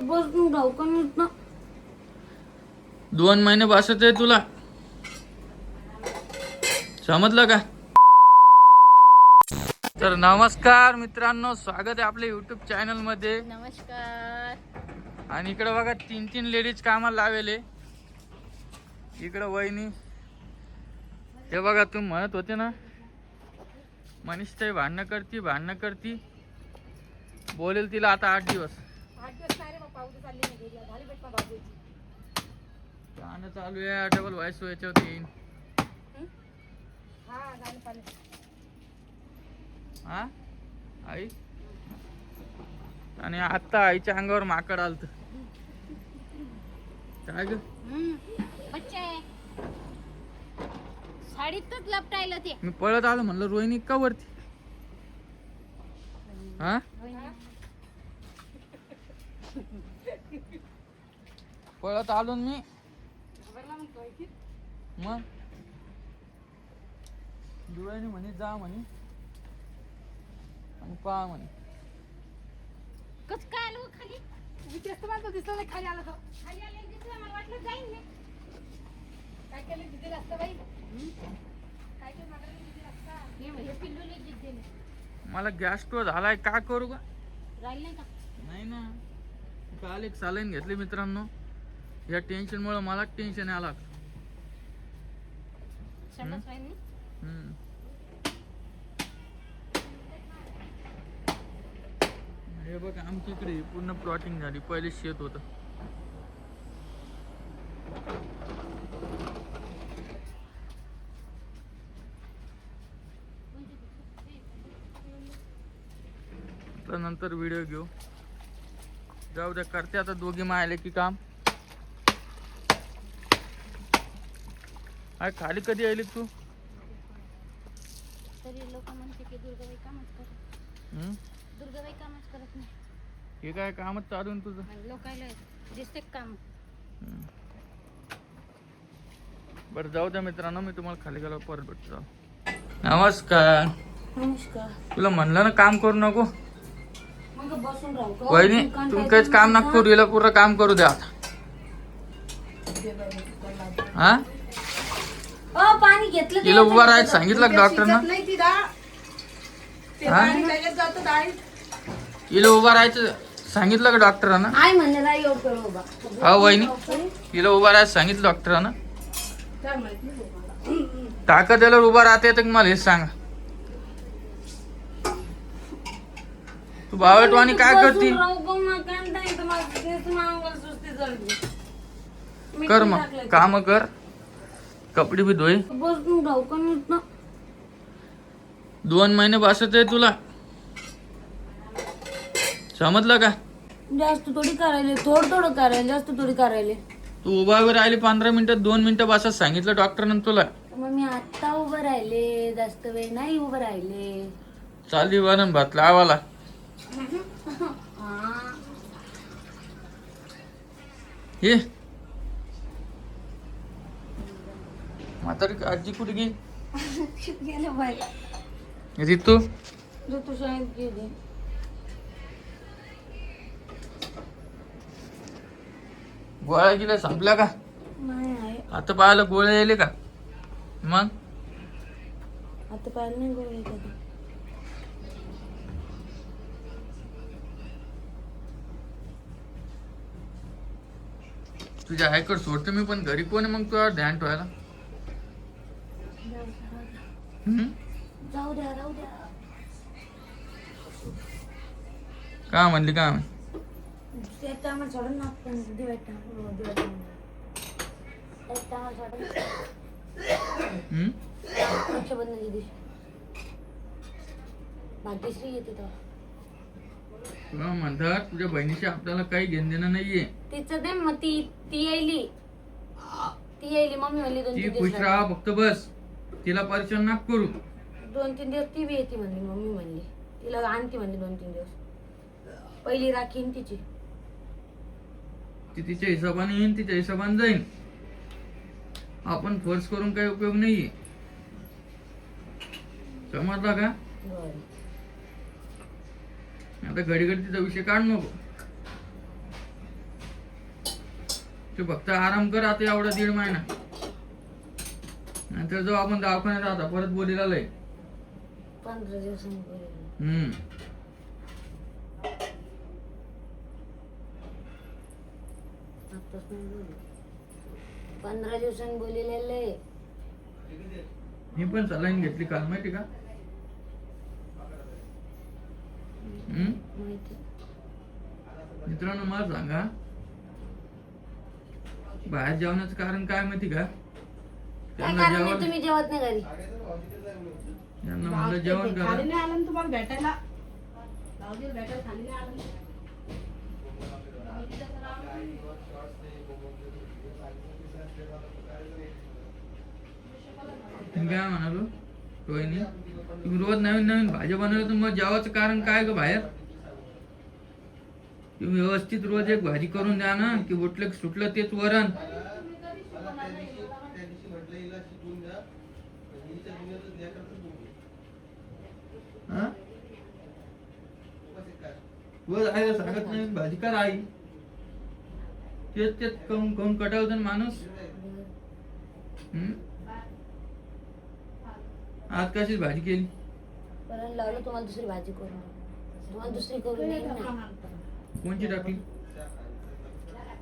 बसून राहू का नुसतं 2 महिने बसत आहे तुला, समजलं का? तर नमस्कार मित्रांनो, स्वागत आहे आपल्या YouTube चॅनल मध्ये. नमस्कार. आणि इकडे बघा 3 लेडीज कामाला लावेले. इकडे वहिनी, हे बघा तुम्ही म्हणत होते ना मनीषताई भांडणं करती बोलेल तिला आता 8 दिवस. गाणं चालू आहे, डबल व्हॉइस याच्यावर येईन. हा आई, आणि आता आईच्या अंगावर माकड आलत. काय ग? साडीतच लपटायला ते. मी पळत आलो, म्हणलं रोहिणी का वरती? हा, पळत आलो मी. मग डोळ्याने म्हणे जा म्हणे आणि पहा म्हणे. कस काय आलो खाली? मी तेच म्हणतो, दिसलं नाही खाली आला तो. खाली आले दिसलं, मला वाटलं जाईन मी. काय केलं तिथे रस्ता बाई? काय केलं मागं तिथे रस्ता? हे पिल्लूने जिद्द दिली. मला गॅस स्टोव झालाय, का करू का? राहिलं नाही का? नाही ना, काल एक सालाईन घेतली मित्रांनो. या टेन्शन मुळे मला टेन्शन आला. संडास राहील नाही? हे बघ, आमच्या इकडे पूर्ण प्लॉटिंग झाली. पहिले शेत होतं. नंतर व्हिडिओ घेऊ. जाऊ द्या, करते आता दोघी मायले की काम. अरे खाली कधी आली तू? तरी लोक म्हणते की दुर्गाबाई कामच करत. दुर्गाबाई कामच करत नाही. हे काय कामच चालू आहे तुझं? लोकायला दिसते काम. बरं जाऊ द्या मित्रांनो, मी तुम्हाला खाली गेलो परत भेटतो. नमस्कार. नमस्कार. तुला म्हणलं ना काम करू नको. मग बसून राहू का? वहिनी तुम्ही काहीच काम नका करू, हिला पूर्ण काम करू द्या आता. हा, पाणी घेतलं. हिला उभा राहायचं सांगितलं डॉक्टरना. हिला उभा राहायचं सांगितलं का डॉक्टरांना? आई म्हणले नाही लवकर उभा. हा वहिनी, हिला उभा राहायचं सांगितलं डॉक्टरांना. ताकद याला उभा राहते तर मला हेच सांगा. तू बावटवाणी काय करती? कर मग काम कर, कपडे बी धुई. बसून राहू का नुसतं 2 महिने बसत आहे तुला, समजलं का? जास्त थोडी करायले, थोडं करायले, जास्त थोडी करायले. तू उभा राहिली 15 मिनिटं, 2 मिनिटं बसत सांगितलं डॉक्टरनं तुला. मग मी आता उभं राहिले, जास्त वेळ नाही उभं राहिले. चालली वरण भात लावाला. ये म्हातारी आजी कुठे गेली? गेलं बाहेर. रितू तू शाळेत गेली. गोळ्या गेल्या संपल्या का? नाही आहे. आता पाहायला गोळ्या यायले का? मग आता पाहिलं नाही गोळी कधी. तुझ्या आईकडे सोडतो मी, पण घरी कोण आहे मग तुझ्यावर ध्यान ठेवायला? जाऊ द्या, राहू द्या. का म्हणली का? एक टायमाला सोडून ना, पण दिवाळी रक्षाबंधनच्या दिवशी भाग्यश्री येते तेव्हा. तुला म्हणतात तुझ्या बहिणीशी आपल्याला काही घेणं देणं नाहीये. तिचं ते मग ती यायली मम्मी म्हणली 2-3 ती दिवस खुश राहा फक्त बस, तिला परेशान नाक करू. 2-3 दिवस ती बी येते म्हणली. मम्मी म्हणली तिला आणते म्हणली 2-3 दिवस. पहिली राखीन तिची. ती तिच्या हिशोबाने येईन, तिच्या हिशोबाने जाईन. आपण फोर्स करून काही उपयोग नाहीये, समजला का? आता घडी घडी तिचा विषय काढ नको. तू फक्त आराम कर आता एवढा 1.5 महिना, नंतर जो आपण दवाखान्यात आता परत बोलीला लय 15 दिवसांनी बोलले. आत्ताच नाही बोलले. 15 दिवसांनी बोललेले. मी पण सलाईन घेतली काल माहिती का. माहिती. मित्रांनो मला सांगा, बाहेर जेवणाचं कारण काय माहिती का. काय त्यांना कारण नाही, जेवण तुम्ही जेवत नाही घरी. त्यांना म्हणलं जेवण करा. खाली नाही आलं ना तुम्हाला भेटायला. भाऊजीला भेटायला खाली नाही आलं ना. मी काय म्हणालो रोहिणी, तुम्ही रोज नवीन नवीन भाज्या बनवल्या तर मग जेवायचं कारण काय ग बाहेर. तुम्ही व्यवस्थित रोज एक भाजी करून द्या ना, की उठलं सुटलं तेच वरण. हा? रोज आईला सांगत नाही भाजी कर आई, तेच तेच खाऊन कटावतो ना माणूस. आज कशीच भाजी केली. वरण लावलं, तुम्हाला दुसरी भाजी करून. तुम्हाला दुसरी करून देईन ना. कोणची टाकली.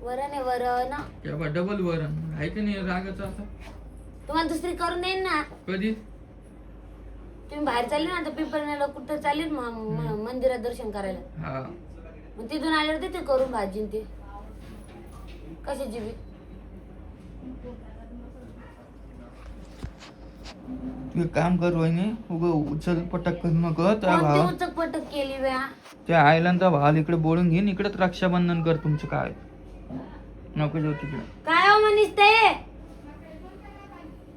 वरण आहे वरण. तेव्हा डबल वरण आहे की नाही रागाचं आता. तुम्हाला दुसरी करून देईन ना. कधी तुम्ही बाहेर चालले ना, आता पिंपळनेरला कुठं चालले ना, मंदिरात दर्शन करायला. हा मग तिथून आल्यावर ते करून भाजी ते कशाची बी. तू एक काम कर रोहिणी, उचल पटक करू नको. त्या कोणती भाव उचक पटक केली बया. त्या आईला त्या भावाला इकडे बोलून घेईन, इकडेच रक्षाबंधन कर तुमचं. काय नको जाऊ तिकडे. काय हो मनीष ते.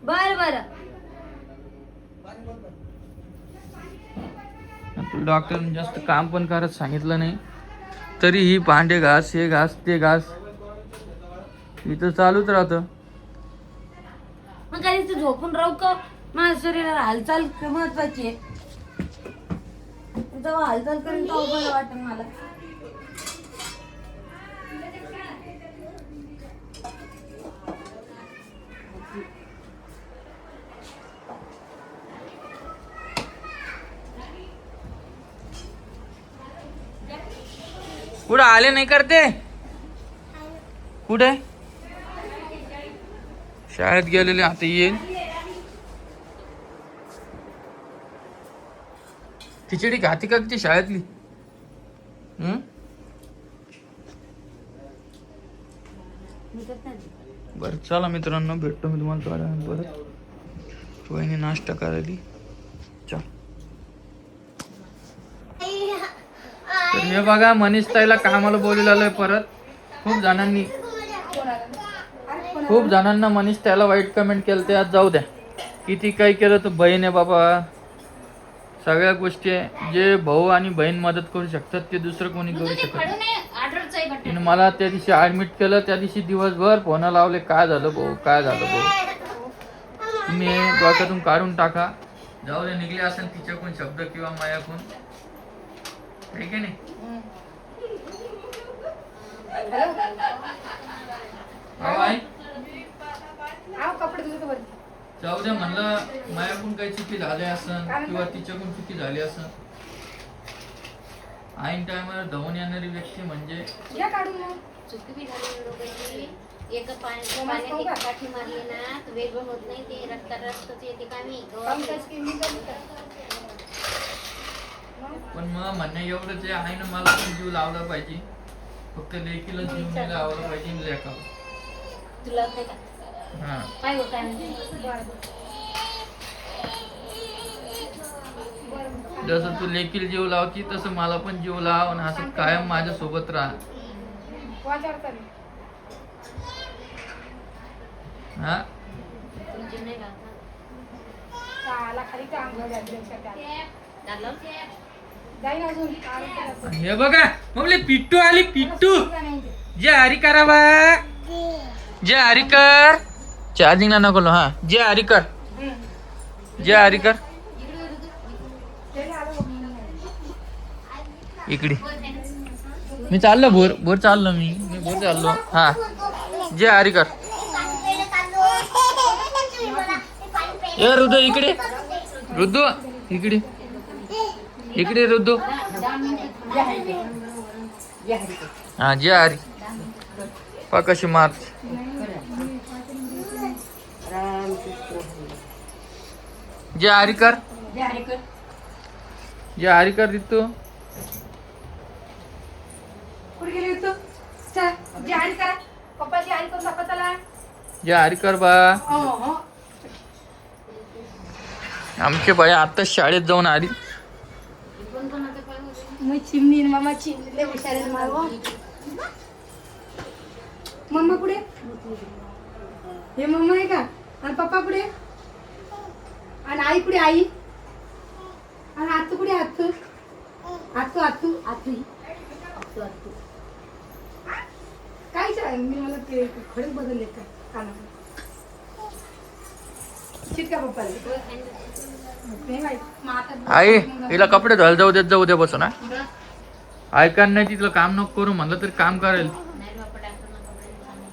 बर बर. डॉक्टरने जास्त काम पण करत सांगितलं नाही, तरी ही भांडे घास, हे घास, ते घास, इथं चालूच राहतं. मग काही तू झोपून राहू का. माझ्या शरीराला हालचाल महत्वाची आहे. जेव्हा हालचाल करेन तेव्हा बरं वाटेल मला. कुठं आले नाही करते. कुठे शाळेत गेलेले, आता येईल. खिचडी खाती का ती शाळेतली. बरं चला मित्रांनो, भेटतो मी तुम्हाला थोड्या वेळाने परत. वहिनी नाश्ता करायली. चल. तर हे बघा, मनीष ताईला कामाला बोलवलेलं आहे परत. खूप जणांना मनीष ताईला वाईट कमेंट केलं, ते आज जाऊ द्या. किती काही केलं तर बहीण आहे बाबा. सगळ्या गोष्टी आहे, जे भाऊ आणि बहीण मदत करू शकतात ते दुसरं कोणी करू शकत नाही. तिने मला त्या दिवशी ऍडमिट केलं, त्या दिवशी दिवसभर फोन लावले, काय झालं भाऊ, काय झालं भाऊ. तुम्ही डोक्यातून काढून टाका. जाऊ दे, निघले असेल तिच्याकडून शब्द किंवा मायाकडून, आहे की नाही. कपडे धुतो बरं. जाऊ द्या म्हणलं, मायाकडून काही चुकी झाली असन किंवा तिच्याकडून चुकी झाली असन. ऐन टायमाला धावून येणारी व्यक्ती म्हणजे या काढून मग. चुकी बी झाली लोकांची. एका पाण्यात एका काठी मारली ना तर वेगळं होत नाही, ते रक्तच येते का मी. पण मग म्हणणं एवढंच आहे, आईनं मला पण जीव लावला पाहिजे. फक्त लेकीला जीव नाही लावला पाहिजे लेकाला. तुला नाही का. हा काय हो काय म्हणते. जसं तू लेकीला जीव लावती तसं मला पण जीव लाव, आणि असं कायम माझ्या सोबत राहा. हा तुमची नाही का. खाली का अंघोळ लागलं. जाईन अजून. हे बघा मग पिट्टू आली, पिट्टू. जे हरी करा बा, जे हरी कर. चार्जिंगला नको लो. हा जे हरी कर, जे हरी कर. इकडे मी चाललो, बोर चाललो, मी बोर चाललो. हा जे हरी कर. ए रुद्र इकडे. रुद्दू इकडे. इकडे रुद्दू. हा जे हरी. पा कशी मार. जे हरी कर. जे हरी कर तू. कुठे गेली तू? चल जी हरी करा. पप्पाची हरी करून दाखव चला. जे हरी कर बा. हो. आमचे बाई आता शाळेत जाऊन आली. मी चिमणी मामा चिमणी हुशार आहे मागो. मम्मा कुठे? हे मम्मा आहे का? आणि पप्पा कुठे? आणि आई कुठे? आई आणि आतू कुठे? आतू आतू आतू आतू आतू काय मी मला ते खडक बदलले का कानात चिटका पप्पाला नाही माहित. मग आता आई हिला कपडे धुवायला जाऊ देत जाऊ दे बसून. हा ऐका नाही तिथलं काम नको करू म्हणलं तरी काम करेल.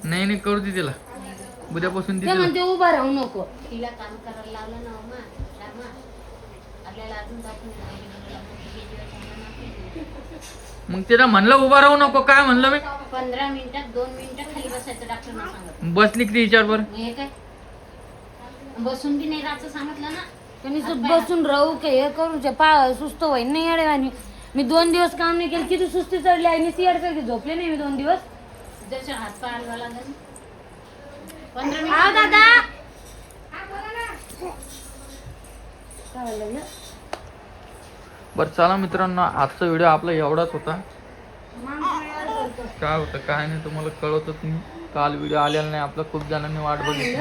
नाही नाही करू दे तिला. उद्यापासून ते म्हणते उभा राहू नको. तिला काम करायला लावलं ना अम्मा, रामा. आपल्याला अजून दाखवून मग तिला म्हणलं उभा राहू नको. काय म्हणलं मी? 15 मिनिटात 2 मिनिटं खाली बसायचं डॉक्टरना सांगत. बसली किती विचारवर. हे काय बसून बी नाही राहायचं सांगितलं ना. त्यांनी बसून राहू का हे करू पा सुस्त होईन नाही अडे. आणि मी 2 दिवस काम नाही केलं किती सुस्ती चढली आणि ती अडसारखी झोपले नाही मी 2 दिवस. जसं हात पाय हलवा लागेल 15 हा मिनिट. दादा बरं चला मित्रांनो आजचा व्हिडिओ आपला एवढाच होता. काय होतं काय नाही तुम्हाला कळवतच नाही. काल व्हिडिओ आलेला नाही आपला. खूप जणांनी वाट बघितली.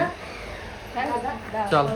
चला.